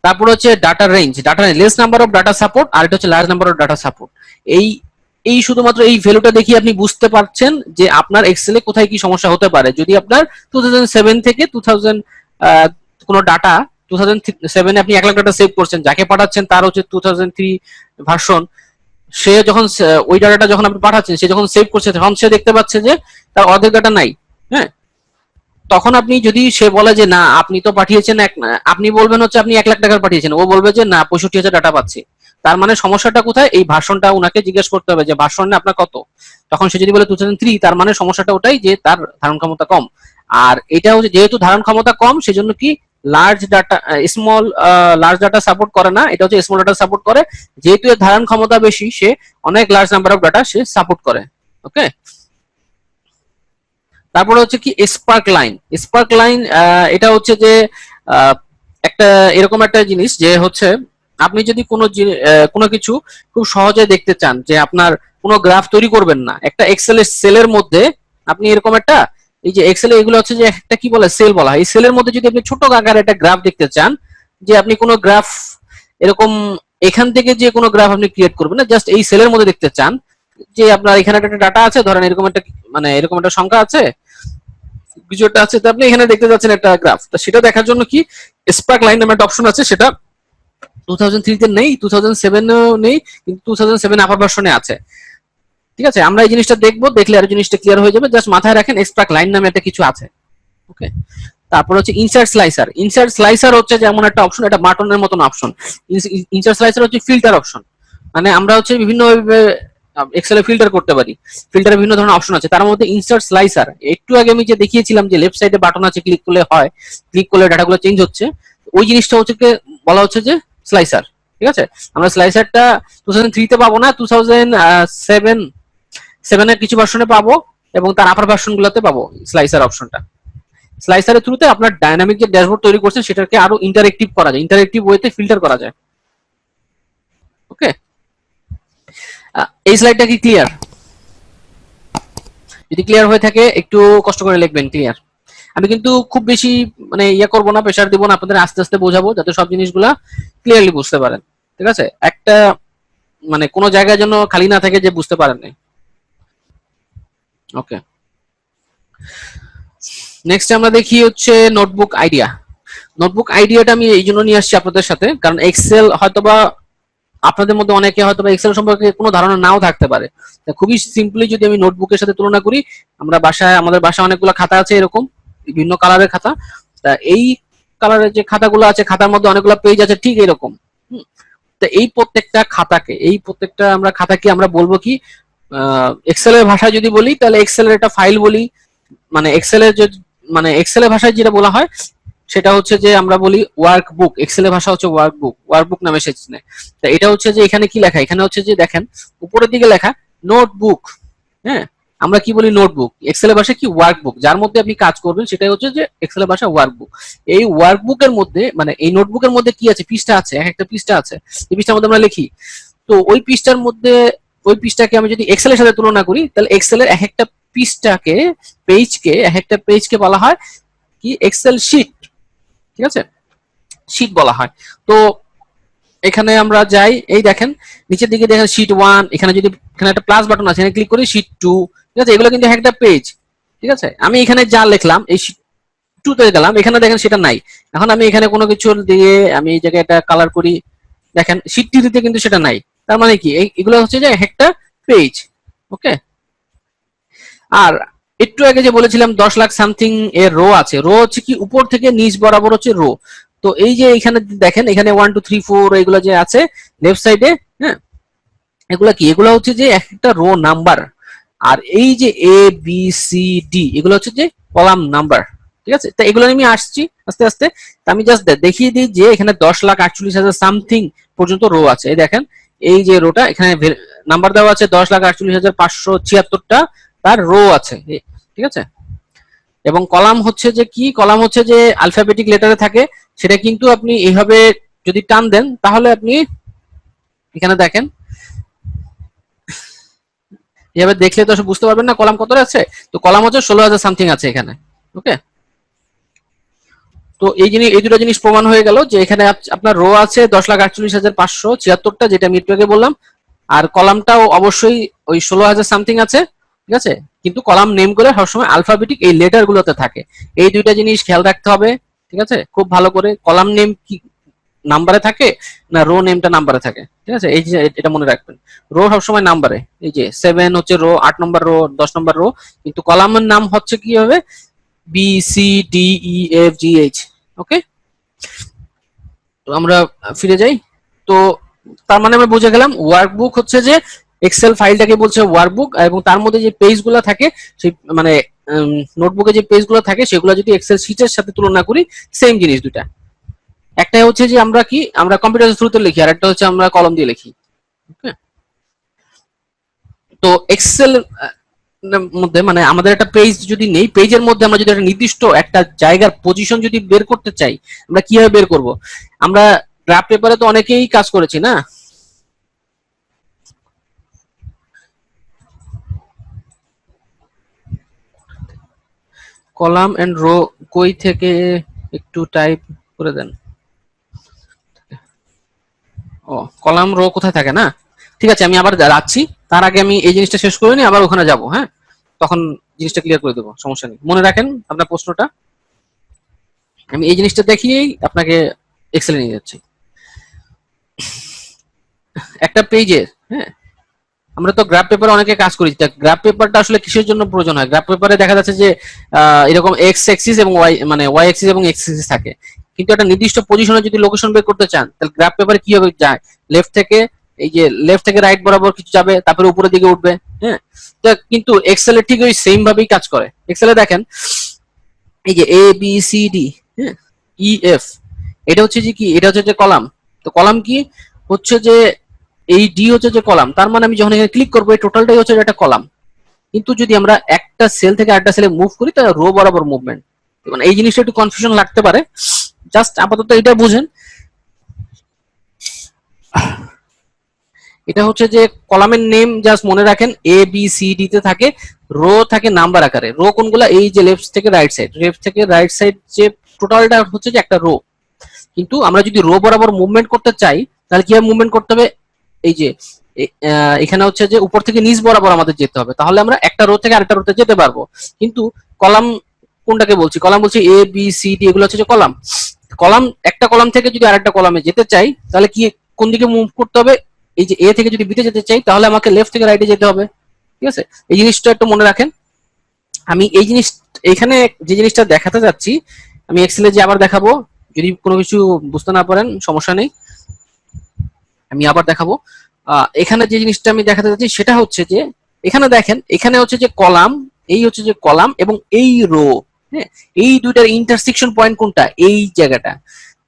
তারপর হচ্ছে data range, data less number of data support, আর এটা হচ্ছে large number of data support. এই এই শুধুমাত্র এই ভ্যালুটা দেখি আপনি বুঝতে পারছেন যে আপনার এক্সেলে কোথায় কি সমস্যা হতে পারে। যদি আপনার 2007 থেকে 2000 কোনো ডাটা 2007 এ আপনি 1 লাখ ডাটা সেভ করছেন, যাকে পাঠাচ্ছেন তার হচ্ছে 2003 ভার্সন, সে যখন ওই ডাটাটা যখন আপনি পাঠাচ্ছেন, সে যখন সেভ করছে, তখন সে দেখতে পাচ্ছে যে তার অর্ধেক ডাটা নাই। হ্যাঁ, তখন আপনি যদি সে বলে যে না আপনি তো পাঠিয়েছেন আপনি বলবেন হচ্ছে আপনি 1 লাখ টাকার পাঠিয়েছেন, ও বলবে যে না 65,000 ডাটা পাচ্ছি। তার মানে সমস্যাটা কোথায়, এই ভার্সনটা উনাকে জিজ্ঞেস করতে হবে যে ভার্সনে আপনার কত। তখন সে যদি বলে 2003, তার মানে সমস্যাটা ওটাই যে তার ধারণ ক্ষমতা কম। আর এটা হচ্ছে যেহেতু ধারণ ক্ষমতা কম, সেজন্য কি large data small large data support করে না, এটা হচ্ছে স্মল ডাটা সাপোর্ট করে। যেহেতু এর ধারণ ক্ষমতা বেশি, সে অনেক large number of data say support করে। ওকে, তারপরে হচ্ছে কি স্পার্ক লাইন। স্পার্ক লাইন এটা হচ্ছে যে একটা এরকম একটা জিনিস যে হচ্ছে আপনি যদি কোনো কিছু খুব সহজে দেখতে চান, যে আপনার কোনো গ্রাফ তৈরি করবেন না, একটা এক্সেল সেলের মধ্যে আপনি এরকম একটা, এই যে এক্সেলে এগুলো হচ্ছে যে একটা কি বলে সেল বলা হয়, এই সেলের মধ্যে যদি আপনি ছোট আকারে একটা গ্রাফ দেখতে চান, যে আপনি কোনো গ্রাফ এরকম এখান থেকে যে কোনো গ্রাফ আপনি ক্রিয়েট করবেন না, জাস্ট এই সেলের মধ্যে দেখতে চান যে আপনার এখানে একটা ডাটা আছে, ধরেন এরকম একটা মানে এরকম একটা সংখ্যা আছে, কিছু একটা আছে, তো আপনি এখানে দেখতে যাচ্ছেন একটা গ্রাফ, তো সেটা দেখার জন্য কি স্পার্ক লাইন নামে একটা অপশন আছে, সেটা 2003 তে নেই, 2007 এও নেই, কিন্তু 2007 আপার ভার্সনে আছে। ঠিক আছে, আমরা এই জিনিসটা দেখবো, দেখলে আর জিনিসটা ক্লিয়ার হয়ে যাবে। জাস্ট মাথায় রাখেন স্পার্ক লাইন নামে একটা কিছু আছে। ওকে, তারপর হচ্ছে ইনসার্ট স্লাইসার। ইনসার্ট স্লাইসার হচ্ছে যেমন একটা অপশন, এটা বাটনের মতন অপশন। ইনসার্ট স্লাইসার হচ্ছে ফিল্টার অপশন, মানে আমরা হচ্ছে বিভিন্ন এক্সেলে ফিল্টার করতে পারি। ফিল্টারে বিভিন্ন ধরনের অপশন আছে, তার মধ্যে ইনসার্ট স্লাইসার। একটু আগে আমি যে দেখিয়েছিলাম যে লেফট সাইডে বাটন আছে, ক্লিক করলে হয়, ক্লিক করলে ডাটাগুলো চেঞ্জ হচ্ছে, ওই জিনিসটা হচ্ছে বলা হচ্ছে যে স্লাইসার। ঠিক আছে, আমরা স্লাইসারটা 2003 তে পাবো না, 2007 এর কিছু ভার্সনে পাবো, এবং তার আপার ভার্সন গুলোতে পাবো স্লাইসার অপশনটা। স্লাইসারের থ্রুতে আপনার ডায়নামিক যে ড্যাশবোর্ড তৈরি করছেন, সেটাকে আরো ইন্টারেক্টিভ করা যায়, ইন্টারেক্টিভ ওয়েতে ফিল্টার করা যায়। ওকে, এই স্লাইডটা কি ক্লিয়ার? যদি ক্লিয়ার হয়ে থাকে একটু কষ্ট করে লিখবেন ক্লিয়ার। আমি কিন্তু খুব বেশি মানে ইয়া করবো না, প্রেশার দিব না, আপনাদের আস্তে আস্তে বোঝাবো যাতে সব জিনিসগুলা ক্লিয়ারলি বুঝতে পারেন। ঠিক আছে, একটা মানে কোনো জায়গায় যেন খালি না থাকে যে বুঝতে পারেন নাই। ওকে, নেক্সট আমরা দেখি হচ্ছে নোটবুক আইডিয়া। নোটবুক আইডিয়াটা আমি এই জন্য নিয়ে আসছি আপনাদের সাথে, কারণ এক্সেল হয়তোবা আপনাদের মধ্যে অনেকে হয়তো এক্সেল সম্পর্কে কোনো ধারণা নাও থাকতে পারে। খুবই সিম্পলি যদি আমি নোটবুকের সাথে তুলনা করি, আমাদের বাসায় অনেকগুলো খাতা আছে, এরকম বিভিন্ন কালারের খাতা। তা এই কালারের যে খাতাগুলো আছে, খাতার মধ্যে অনেকগুলো পেজ আছে, ঠিক এরকম। তো এই প্রত্যেকটা আমরা খাতাকে আমরা বলবো কি, এক্সেলের ভাষায় যদি বলি তাহলে এক্সেলের একটা ফাইল বলি, মানে এক্সেলের যে মানে এক্সেলের ভাষায় যেটা বলা হয় সেটা হচ্ছে যে আমরা বলি ওয়ার্কবুক। এক্সেলের ভাষা হচ্ছে ওয়ার্কবুক নামে এসেছে। তো এটা হচ্ছে যে এখানে কি লেখা, এখানে হচ্ছে যে দেখেন উপরের দিকে লেখা নোটবুক। হ্যাঁ, আমরা কি বলি নোটবুক, এক্সেলের ভাষায় কি ওয়ার্কবুক, যার মধ্যে আপনি কাজ করবেন সেটাই হচ্ছে যে এক্সেলের ভাষা ওয়ার্কবুক। এই ওয়ার্কবুকের মধ্যে মানে এই নোটবুকের মধ্যে কি আছে, পৃষ্ঠা আছে, এক একটা পৃষ্ঠা আছে, এই পৃষ্ঠার মধ্যে আমরা লিখি। তো ওই পৃষ্ঠার মধ্যে ওই পৃষ্ঠাকে আমি যদি এক্সেলের সাথে তুলনা করি তাহলে এক্সেলের এক একটা পৃষ্ঠাকে এক একটা পেজকে বলা হয় কি এক্সেল শিট। ঠিক আছে, শিট বলা হয়। তো এখানে আমরা যাই, এই দেখেন নিচের দিকে দেখেন শিট 1, এখানে যদি এখানে একটা প্লাস বাটন আছে, এখানে ক্লিক করি শিট 2। ঠিক আছে, এগুলো কিন্তু একটা পেজ। ঠিক আছে, আমি এখানে যা লিখলাম এই শিট 2 তে গেলাম, এখানে দেখেন সেটা নাই। এখন আমি এখানে কোনো কিছু দিয়ে আমি এই জায়গায় একটা কালার করি, দেখেন শিট 3 তে কিন্তু সেটা নাই। তার মানে কি এগুলো হচ্ছে যে একটা পেজ। ওকে, আর একটু আগে যে বলেছিলাম 10 লাখ সামথিং এর রো আছে, রো হচ্ছে কি উপর থেকে নিচ বরাবর হচ্ছে রো। তো এই যে এখানে দেখেন এখানে 1 2 3 4 এগুলো যে আছে লেফট সাইডে, হ্যাঁ, এগুলা কি, এগুলো হচ্ছে যে একটা রো নাম্বার। আর এই যে এ বি সি ডি এগুলো হচ্ছে যে কলাম নাম্বার। ঠিক আছে, তো এগুলো আমি আসছি আস্তে আস্তে। তো আমি জাস্ট দেখিয়ে দিই যে এখানে 10,48,000 সামথিং পর্যন্ত রো আছে। এই দেখেন এই যে রোটা এখানে নাম্বার দেওয়া আছে 10,48,576টা তার রো আছে। ঠিক আছে, এবং কলাম হচ্ছে যে কি, কলাম হচ্ছে যে আলফাবেটিক লেটারে থাকে। সেটা কিন্তু আপনি এইভাবে যদি টান দেন তাহলে আপনি এখানে দেখেন, এভাবে দেখলে তো বুঝতে পারবেন না কলাম কত আছে। তো কলাম হচ্ছে 16,000 সামথিং আছে এখানে। ওকে, তো এই দুটো জিনিস প্রমাণ হয়ে গেল যে এখানে আপনার রো আছে 10,48,576টা, যেটা আমি একটু আগে বললাম। আর কলামটাও অবশ্যই ওই 16,000 সামথিং আছে। ঠিক আছে, কিন্তু কলাম নেম গুলো সবসময় আলফাবেটিক এই লেটার গুলোতে থাকে। এই দুইটা জিনিস খেয়াল রাখতে হবে। ঠিক আছে, খুব ভালো করে, কলাম নেম কি নাম্বারে থাকে না রো নেমটা নাম্বারে থাকে। ঠিক আছে, এই যে এটা মনে রাখবেন, রো সবসময় নাম্বারে, এই যে 7 হচ্ছে row, 8 number row, 10 number row, কিন্তু কলামের নাম হচ্ছে কি হবে B C D E F G H. Okay, তো আমরা ফিরে যাই। তো তার মানে আমরা বুঝে গেলাম ওয়ার্কবুক হচ্ছে যে এক্সেল ফাইলটাকে বলছে ওয়ার্কবুক, এবং তার মধ্যে যে পেজগুলো থাকে সেই মানে নোটবুকে যে পেজগুলো থাকে সেগুলো যদি এক্সেল শিটের সাথে তুলনা করি সেম জিনিস দুটা। একটা হচ্ছে যে আমরা কম্পিউটার থ্রুতে লিখি, আর একটা হচ্ছে আমরা কলম দিয়ে লিখি। তো এক্সেল মধ্যে মানে আমাদের একটা পেজ যদি নেই, পেজের মধ্যে আমরা যদি একটা নির্দিষ্ট একটা জায়গার পজিশন যদি বের করতে চাই, আমরা কিভাবে বের করব? আমরা গ্রাফ পেপারে তো অনেকেই কাজ করেছি না। কলাম এন্ড রো কই থেকে একটু টাইপ করে দেন। ও, কলাম রো কোথায় থাকে না, ঠিক আছে, আমি আবার যাচ্ছি। তার আগে আমি এই জিনিসটা শেষ করে নিই, আবার ওখানে যাব। হ্যাঁ, তখন জিনিসটা ক্লিয়ার করে দেবো, সমস্যা নেই। মনে রাখেন আপনার প্রশ্নটা, আমি এই জিনিসটা দেখিয়েই আপনাকে এক্সেলে নিয়ে যাচ্ছি। একটা পেজের, হ্যাঁ, আমরা তো গ্রাফ পেপারে অনেকে কাজ করি। গ্রাফ পেপারটা আসলে কিসের জন্য প্রয়োজন হয়? গ্রাফ পেপারে দেখা যাচ্ছে যে এরকম এক্স অ্যাক্সিস এবং ওয়াই মানে ওয়াই অ্যাক্সিস এবং এক্স অ্যাক্সিস থাকে, কিন্তু একটা নির্দিষ্ট পজিশনে যদি লোকেশন বের করতে চান তাহলে গ্রাফ পেপারে কি হবে, যায় লেফট থেকে, এই যে লেফট থেকে রাইট বরাবর কিছু যাবে, তারপরে উপরের দিকে উঠবে। হ্যাঁ, তো কিন্তু এক্সেলে ঠিক ওই সেম ভাবেই কাজ করে। এক্সেলে দেখেন এই যে এ বি সি ডি, হ্যাঁ, ই এফ, এটা হচ্ছে যে কি, এটা হচ্ছে যে কলাম। তো কলাম কি হচ্ছে যে এই ডি হচ্ছে যে কলাম, তার মানে আমি যখন এখানে ক্লিক করবো এই টোটালটাই হচ্ছে একটা কলাম। কিন্তু যদি আমরা একটা সেল থেকে আরেকটা সেলে মুভ করি তাহলে রো বরাবর মুভমেন্ট। মানে এই জিনিসটা একটু কনফিউশন লাগতে পারে, জাস্ট আপাতত এটা বুঝেন। এটা হচ্ছে যে কলামের নেম জাস্ট মনে রাখেন এ বি সি ডি তে থাকে, রো থাকে নাম্বার আকারে। রো কোনগুলা, এই যে লেফট থেকে রাইট সাইড যে টোটালটা হচ্ছে যে একটা রো। কিন্তু আমরা যদি রো বরাবর মুভমেন্ট করতে চাই তাহলে কিভাবে মুভমেন্ট করতে হবে, এই যে এখানে হচ্ছে যে উপর থেকে নিচ বরাবর আমাদের যেতে হবে, তাহলে আমরা একটা রো থেকে আরেকটা রোতে যেতে পারবো। কিন্তু কলাম কোনটাকে বলছি, কলাম বলছি এ বি সি ডি, এগুলো হচ্ছে যে কলাম। কলাম একটা কলাম থেকে যদি আরেকটা কলামে যেতে চাই তাহলে কি কোন দিকে মুভ করতে হবে, এই যে এ থেকে যদি বিতে যেতে চাই তাহলে আমাকে লেফট থেকে রাইটে যেতে হবে। ঠিক আছে, এই জিনিসটা একটু মনে রাখেন। আমি এই জিনিস এখানে যে জিনিসটা দেখাতে যাচ্ছি আমি এক্সেলে যে আবার দেখাবো, যদি কোনো কিছু বুঝতে না পারেন সমস্যা নেই, আমি আবার দেখাবো। এখানে যে জিনিসটা আমি দেখাতে চাচ্ছি সেটা হচ্ছে যে এখানে দেখেন, এখানে হচ্ছে যে কলাম, এই হচ্ছে যে কলাম এবং এই রো, হ্যাঁ, এই দুইটার ইন্টারসেকশন পয়েন্ট কোনটা, এই জায়গাটা।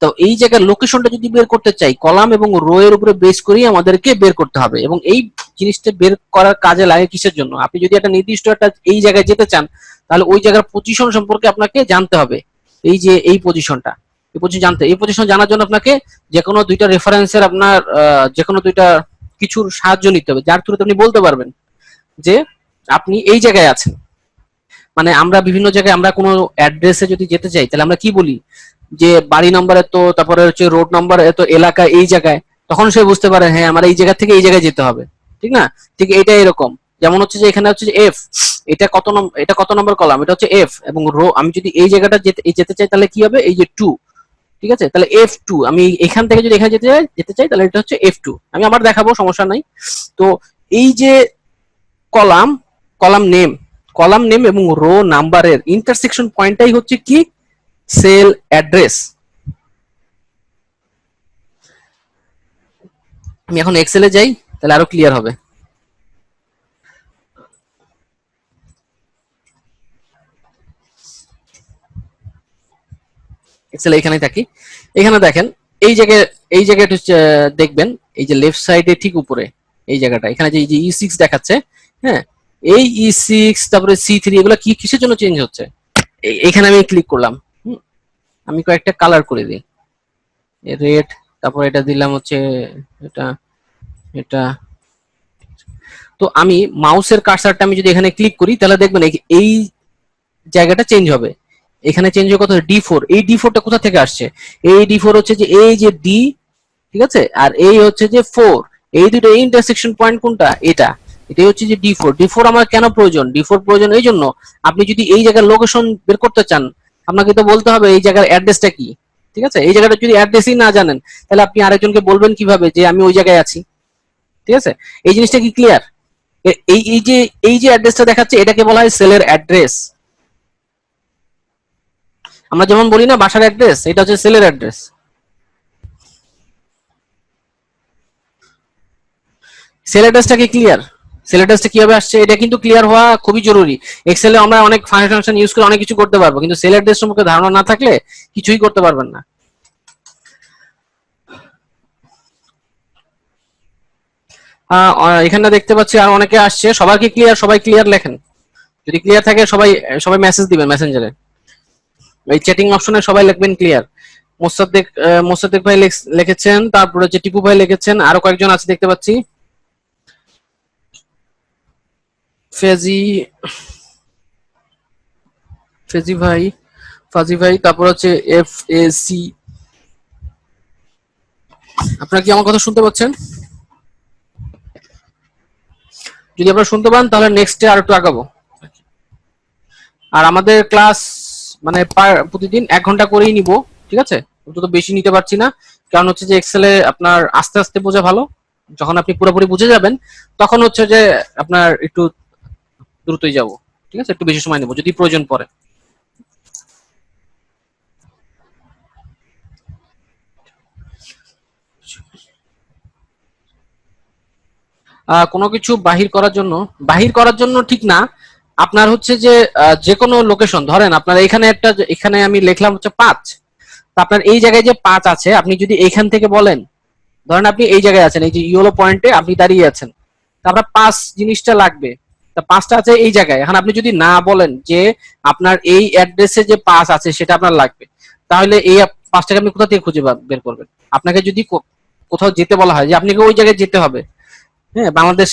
তো এই জায়গার লোকেশনটা যদি বের করতে চাই, কলাম এবং রো এর উপরে বেস করেই আমাদেরকে বের করতে হবে। এবং এই জিনিসটা বের করার কাজে লাগে কিসের জন্য, আপনি যদি একটা নির্দিষ্ট একটা এই জায়গায় যেতে চান, তাহলে ওই জায়গার পজিশন সম্পর্কে আপনাকে জানতে হবে। এই যে এই পজিশনটা, এই পজিশন জানার জন্য আপনাকে যে কোনো দুইটা রেফারেন্সের আপনার যে কোনো দুইটা কিছুর সাহায্য নিতে হবে, যার থ্রুতে আপনি বলতে পারবেন যে আপনি এই জায়গায় আছেন। মানে আমরা বিভিন্ন জায়গায় আমরা কোনো অ্যাড্রেসে যদি যেতে চাই, তাহলে আমরা কি বলি যে বাড়ি নাম্বার এত, তারপরে হচ্ছে রোড নাম্বার এত, এলাকা এই জায়গায়, তখন সে বুঝতে পারে হ্যাঁ আমার এই জায়গা থেকে এই জায়গায় যেতে হবে, ঠিক না? ঠিক এটা এরকম, যেমন হচ্ছে যে এখানে হচ্ছে যে এফ, এটা কত নম্বর কলাম, এটা হচ্ছে এফ, এবং রো আমি যদি এই জায়গাটা যেতে চাই তাহলে কি হবে, এই যে 2, ঠিক আছে? তাহলে F2, আমি এখান থেকে যদি এখানে যেতে চাই তাহলে এটা হচ্ছে F2। আমি আবার দেখাবো, সমস্যা নাই। তো এই যে column, column name, column name এবং রো নাম্বারের ইন্টারসেকশন পয়েন্টটাই হচ্ছে কি, সেল অ্যাড্রেস। আমি এখন এক্সেলে যাই, তাহলে আরো ক্লিয়ার হবে। এক্সেলে এখানেই থাকি। এখানে দেখেন এই জায়গাটা দেখবেন, এই যে লেফট সাইডে ঠিক উপরে এই জায়গাটা, এখানে যে E6 দেখাচ্ছে, হ্যাঁ, এই E6 তারপরে C3 এগুলো কি কিসের জন্য চেঞ্জ হচ্ছে, এখানে আমি ক্লিক করলাম। আমি কয়েকটা কালার করে দিই, রেড, তারপর এটা দিলাম হচ্ছে এটা, এটা। তো আমি মাউসের কার্সারটা আমি যদি এখানে ক্লিক করি তাহলে দেখবেন এই জায়গাটা চেঞ্জ হবে। এখানে চেঞ্জ হবে কত, D4। এই D4টা কোথা থেকে আসছে, এই D4 হচ্ছে যে এই যে ডি, ঠিক আছে, আর এই হচ্ছে যে 4, এই দুটো ইন্টারসেকশন পয়েন্ট কোনটা, এটাই হচ্ছে যে D4। আমার কেন প্রয়োজন, D4 প্রয়োজন এই জন্য, আপনি যদি এই জায়গার লোকেশন বের করতে চান, আপনাকে তো বলতে হবে এই জায়গার অ্যাড্রেসটা কি, ঠিক আছে? এই জায়গাটা যদি অ্যাড্রেসই না জানেন, তাহলে আপনি আরেকজনকে বলবেন কিভাবে যে আমি ওই জায়গায় আছি, ঠিক আছে? এই জিনিসটা কি ক্লিয়ার? এই যে অ্যাড্রেসটা দেখাচ্ছে এটাকে বলা হয় সেলের অ্যাড্রেস। আমরা যেমন বলি না বাসার অ্যাড্রেস, এটা হচ্ছে সেলের অ্যাড্রেস। সেল অ্যাড্রেসটা কি ক্লিয়ার? সেল অ্যাড্রেসটা কিভাবে আসছে এটা কিন্তু ক্লিয়ার হওয়া খুবই জরুরি। এক্সেলে আমরা অনেক ফাংশন ইউজ করে অনেক কিছু করতে পারবো, কিন্তু সেল অ্যাড্রেস সম্পর্কে ধারণা না থাকলে কিছুই করতে পারবেন না। এখানে দেখতে পাচ্ছি আর অনেকে আসছে, সবার কি ক্লিয়ার? সবাই ক্লিয়ার লেখেন, যদি ক্লিয়ার থাকে সবাই সবাই মেসেজ দিবেন মেসেঞ্জারে, এই চ্যাটিং অপশনে সবাই লিখবেন ক্লিয়ার। মোসাদ্দেক ভাই লিখেছেন, তারপরে যে টিপু ভাই লিখেছেন, আরো কয়েকজন আছে দেখতে পাচ্ছি, ফেজি ফেজি ভাই, ফাজি ভাই, তারপর হচ্ছে FAC। আপনারা কি আমার কথা শুনতে পাচ্ছেন? যদি আপনারা শুনতে পান তাহলে নেক্সটে আর একটু আগাবো। আর আমাদের ক্লাস মানে প্রতিদিন 1 ঘন্টা করেই নিব, ঠিক আছে? অন্তত বেশি নিতে পারছি না, কারণ হচ্ছে যে এক্সেলে আপনার আস্তে আস্তে বোঝা ভালো, যখন আপনি পুরোপুরি বুঝে যাবেন তখন হচ্ছে যে আপনার একটু দ্রুতই যাব, ঠিক আছে? একটু বেশি সময় নেব যদি প্রয়োজন পড়ে। কোনো কিছু বাহির করার জন্য ঠিক না, আপনার হচ্ছে যে যে কোনো লোকেশন ধরেন, আপনার এখানে আমি লিখলাম হচ্ছে 5, আপনার এই জায়গায় যে 5 আছে, আপনি যদি এইখান থেকে বলেন, ধরেন আপনি এই জায়গায় আছেন, এই যে ইয়েলো পয়েন্টে আপনি দাঁড়িয়ে আছেন, আপনার 5 জিনিসটা লাগবে, তা 5টা আছে এই জায়গায়। এখন আপনি যদি না বলেন যে আপনার এই অ্যাড্রেসে যে 5 আছে সেটা আপনার লাগবে, তাহলে এই 5টাকে আপনি কোথা থেকে খুঁজে বের করবেন? আপনাকে যদি কোথাও যেতে বলা হয় যে আপনাকে ওই জায়গায় যেতে হবে, হ্যাঁ, বাংলাদেশ,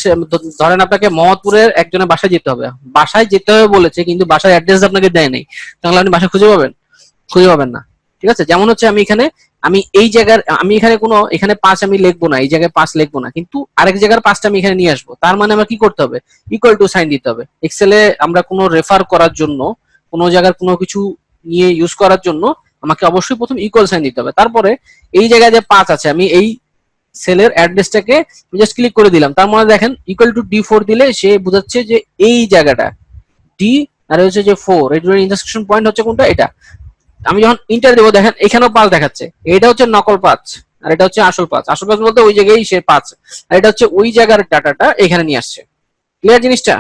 ধরেন আপনাকে মোহাম্মদপুরের একজনের বাসায় যেতে হবে, বাসায় যেতে হবে বলেছে কিন্তু বাসার অ্যাড্রেস আপনাকে দেয় নাই, তাহলে আপনি বাসা খুঁজে পাবেন? খুঁজে পাবেন না, ঠিক আছে? যেমন হচ্ছে আমি এই জায়গার, আমি এখানে 5 আমি লিখবো না, এই জায়গায় 5 লিখবো না, কিন্তু আরেক জায়গার 5টা আমি এখানে নিয়ে আসবো। তার মানে আমার কি করতে হবে, ইকুয়াল টু সাইন দিতে হবে। এক্সেলে আমরা কোনো রেফার করার জন্য, কোনো জায়গার কোনো কিছু নিয়ে ইউজ করার জন্য আমাকে অবশ্যই প্রথম ইকুয়াল সাইন দিতে হবে। তারপরে এই জায়গায় যে 5 আছে, আমি এই সেলের অ্যাড্রেসটাকে জাস্ট ক্লিক করে দিলাম, তার মানে দেখেন ইকুয়াল টু D4 দিলে সে বোঝাচ্ছে যে এই জায়গাটা D, আর হচ্ছে যে 4, এই দুটোর ইন্টারসেকশন পয়েন্ট হচ্ছে কোনটা, এটা। আমি যখন ইন্টার দেবো দেখেন এখানেও 5 দেখাচ্ছে, এটা হচ্ছে নকল 5 আর এটা হচ্ছে আসল 5। আসল 5 বলতে ওই জায়গায় সে 5, আর এটা হচ্ছে ওই জায়গার ডাটাটা এখানে নিয়ে আসছে। ক্লিয়ার জিনিসটা?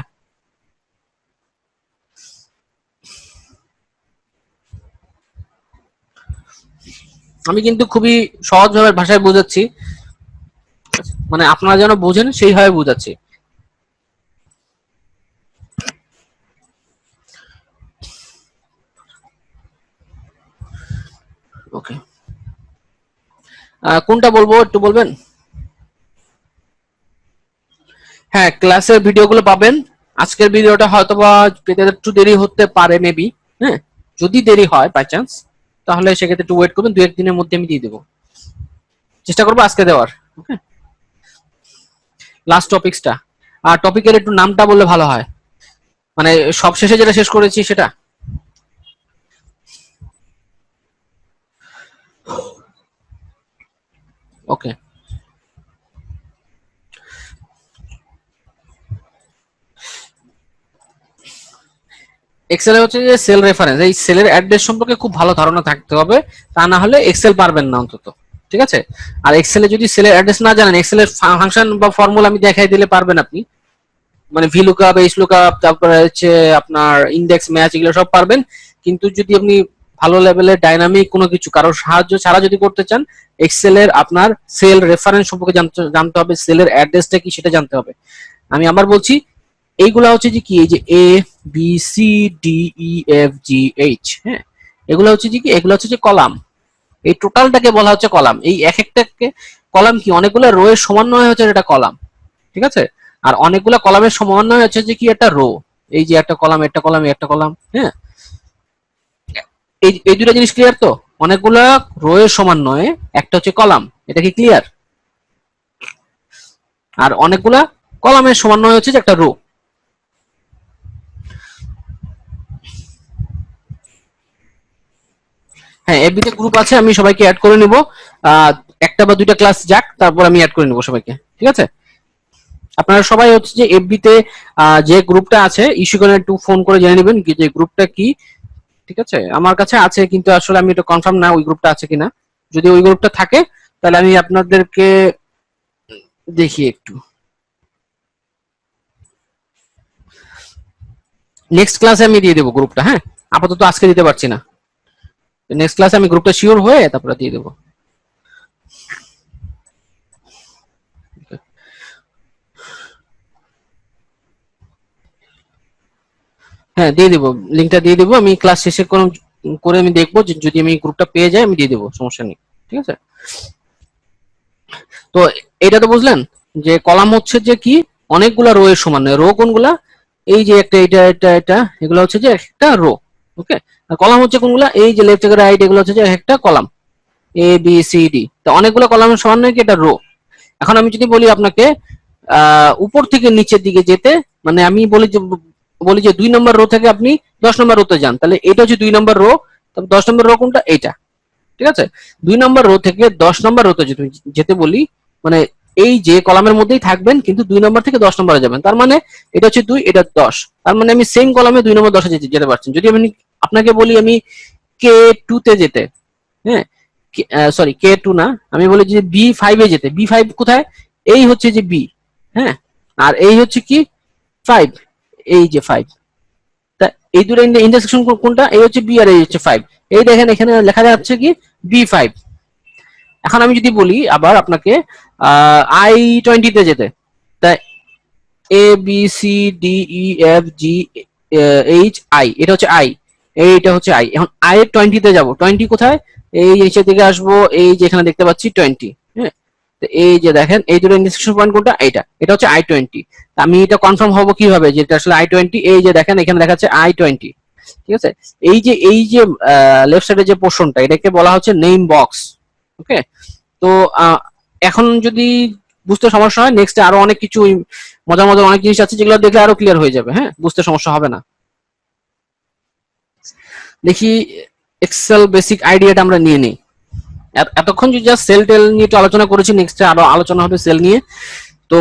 আমি কিন্তু খুবই সহজভাবে ভাষায় বোঝাচ্ছি, মানে আপনারা যেন বোঝেন সেইভাবে বোঝাচ্ছি। ওকে, কোনটা বলবো একটু বলবেন? হ্যাঁ, ক্লাসের ভিডিওগুলো পাবেন। আজকের ভিডিওটা হয়তোবা পেতে একটু দেরি হতে পারে মেবি। হ্যাঁ, যদি দেরি হয় বাই চান্স, তাহলে সেক্ষেত্রে একটু ওয়েট করবেন, 2-1 দিনের মধ্যে আমি দিয়ে দেবো, চেষ্টা করবো আজকে দেওয়ার। ওকে, লাস্ট টপিকসটা, আর টপিকের একটু নামটা বললে ভালো হয়, মানে সব শেষে যেটা শেষ করেছি সেটা। ওকে, এক্সেলে হচ্ছে যে সেল রেফারেন্স, এই সেলের অ্যাড্রেস সম্পর্কে খুব ভালো ধারণা থাকতে হবে, তা না হলে এক্সেল পারবেন না অন্তত। ঠিক আছে, আর এক্সেলে যদি সেলের অ্যাড্রেস না জানেন, এক্সেলের ফাংশন বা ফর্মুলা আমি দেখাই দিলে পারবেন আপনি, মানে ভি লুকআপ, এইচ লুকআপ, তারপরে হচ্ছে আপনার ইন্ডেক্স ম্যাচ, এগুলো সব পারবেন। কিন্তু যদি আপনি ভালো লেভেলের ডাইনামিক কোনো কিছু কারোর সাহায্য ছাড়া যদি করতে চান, এক্সেলের আপনার সেল রেফারেন্স সম্পর্কে জানতে হবে, সেলের অ্যাড্রেসটা কি সেটা জানতে হবে। আমি আবার বলছি, এইগুলা হচ্ছে যে কি, এই যে A B C D E F G H, হ্যাঁ, এগুলো হচ্ছে যে কি, এগুলো হচ্ছে যে কলাম। এই টোটালটাকে বলা হচ্ছে কলাম। এই এক একটাকে কলাম কি, অনেকগুলো রো এর সমন্বয় হচ্ছে এটা কলাম। ঠিক আছে, আর অনেকগুলো কলামের সমন্বয় হচ্ছে যে কি একটা রো। এই যে একটা কলাম, একটা কলাম, একটা কলাম, হ্যাঁ, এই এই দুটো জিনিস ক্লিয়ার তো? অনেকগুলা রো এর সমন্বয়ে একটা হচ্ছে কলাম, এটা কি ক্লিয়ার? আর অনেকগুলা কলামের সমন্বয় হচ্ছে যে একটা রো। হ্যাঁ, এফবিতে গ্রুপ আছে, আমি সবাইকে অ্যাড করে নিব। আহ, একটা বা দুইটা ক্লাস যাক, তারপর আমি অ্যাড করে নিব সবাইকে। ঠিক আছে, আপনারা সবাই হচ্ছে যে এফবিতে যে গ্রুপটা আছে, ইস্যু করে একটু ফোন করে জেনে নেবেন কি যে গ্রুপটা কি। ঠিক আছে, আমার কাছে আছে, কিন্তু আসলে আমি এটা কনফার্ম না ওই গ্রুপটা আছে কিনা। যদি ওই গ্রুপটা থাকে, তাহলে আমি আপনাদেরকে দেখি একটু। নেক্সট ক্লাসে আমি দিয়ে দেবো গ্রুপটা, হ্যাঁ, আপাতত আজকে দিতে পারছি না। নেক্সট ক্লাসে আমি গ্রুপটা শিওর হয়ে তারপরে দিয়ে দেবো। হ্যাঁ, দিয়ে দিব, লিঙ্কটা দিয়ে দিব। আমি ক্লাস শেষে করে আমি দেখবো, যে যদি আমি গ্রুপটা পেয়ে যাই আমি দিয়ে দেবো, সমস্যা নেই। ঠিক আছে, তো এটা তো বুঝলেন যে কলাম হচ্ছে যে কি, অনেকগুলা রো এর সমান। রো কোনগুলা? এই যে একটা, এটা এটা এটা, এগুলো হচ্ছে যে একটা রো। ওকে, আর কলাম হচ্ছে কোনগুলা? এই যে লেফট থেকে রাইট, এগুলো হচ্ছে যে একটা কলাম, এ বি সি ডি। তো অনেকগুলো কলামের সমন্বয় কি এটা রো। এখন আমি যদি বলি আপনাকে উপর থেকে নিচের দিকে যেতে, মানে আমি বলি যে 2 নম্বর রো থেকে আপনি 10 নম্বর রোতে যান, তাহলে এটা হচ্ছে 2 নম্বর রো। তবে 10 নম্বর রো কোনটা? এইটা। ঠিক আছে, 2 নম্বর রো থেকে 10 নম্বর রোতে যদি যেতে বলি, মানে এই যে কলামের মধ্যেই থাকবেন, কিন্তু 2 নম্বর থেকে 10 নম্বরে যাবেন। তার মানে এটা হচ্ছে 2, এটা 10। তার মানে আমি সেম কলামে 2 নম্বর 10-এ যেতে পারছেন। যদি আমি আপনাকে বলি আমি K2 তে যেতে, হ্যাঁ, সরি K2 না, আমি বলি যে B5-এ যেতে। B5 কোথায়? এই হচ্ছে যে বি, হ্যাঁ, আর এই হচ্ছে কি 5, এই যে 5। তা এই দুটো ইন্টারসেকশন কোনটা? এই হচ্ছে বি আর এই হচ্ছে 5। এই দেখেন এখানে লেখা যাচ্ছে কি B5। এখন আমি যদি বলি আবার আপনাকে I20-তে যেতে, তা ABCDEFGHI, এটা হচ্ছে আই, এইটা হচ্ছে আই। এখন I20-তে যাবো, 20 কোথায়? এই নিচের দিকে আসবো, এই যে এখানে দেখতে পাচ্ছি 20, হ্যাঁ। তো এই যে দেখেন এই দুটো ইন্টারসেকশন পয়েন্ট কোনটা? এটা হচ্ছে I20। আমি এটা কনফার্ম হবো কিভাবে যে এটা আসলে I20? এই যে দেখেন এখানে দেখাচ্ছে I20। ঠিক আছে, এই যে লেফট সাইডে যে পোর্শনটা, এটাকে বলা হচ্ছে নেম বক্স। ওকে, তো এখন যদি বুঝতে সমস্যা হয়, নেক্সটে আরো অনেক কিছু মজার মজার অনেক জিনিস আছে, যেগুলো দেখলে আরো ক্লিয়ার হয়ে যাবে। হ্যাঁ, বুঝতে সমস্যা হবে না। দেখি, এক্সেল বেসিক আইডিয়াটা আমরা নিয়ে নিই। এতক্ষণ যে জাস্ট সেল টেল নিয়ে একটু আলোচনা করেছি, নেক্সটে আরো আলোচনা হবে সেল নিয়ে। তো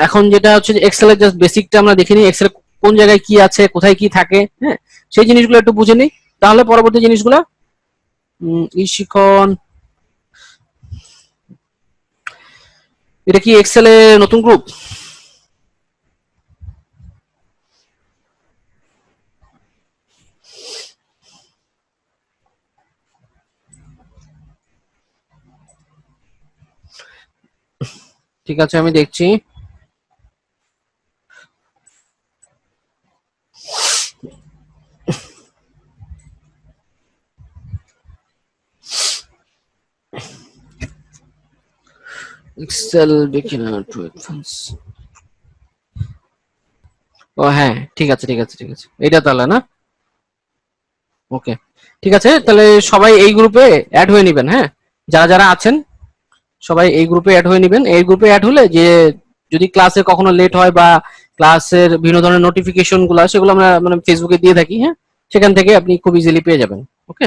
এখন যেটা হচ্ছে যে এক্সেলের জাস্ট বেসিকটা আমরা দেখে নিই, এক্সেল কোন জায়গায় কি আছে, কোথায় কি থাকে, হ্যাঁ, সেই জিনিসগুলো একটু বুঝে নিই, তাহলে পরবর্তী জিনিসগুলো ই শিখন, এটা কি এক্সেল এর নতুন গ্রুপ? ঠিক আছে, আমি দেখছি। Excel beginner to advance. ও হ্যাঁ, ঠিক আছে ঠিক আছে ঠিক আছে, এটা তাহলে না? ওকে, ঠিক আছে, তাহলে সবাই এই গ্রুপে অ্যাড হয়ে নেবেন। হ্যাঁ, যারা যারা আছেন সবাই এই গ্রুপে অ্যাড হয়ে নেবেন। এই গ্রুপে অ্যাড হলে যে যদি ক্লাসে কখনো লেট হয় বা ক্লাসের বিভিন্ন ধরনের নোটিফিকেশন গুলা সেগুলো আমরা মানে ফেসবুকে দিয়ে থাকি। হ্যাঁ, সেখান থেকে আপনি খুব ইজিলি পেয়ে যাবেন। ওকে।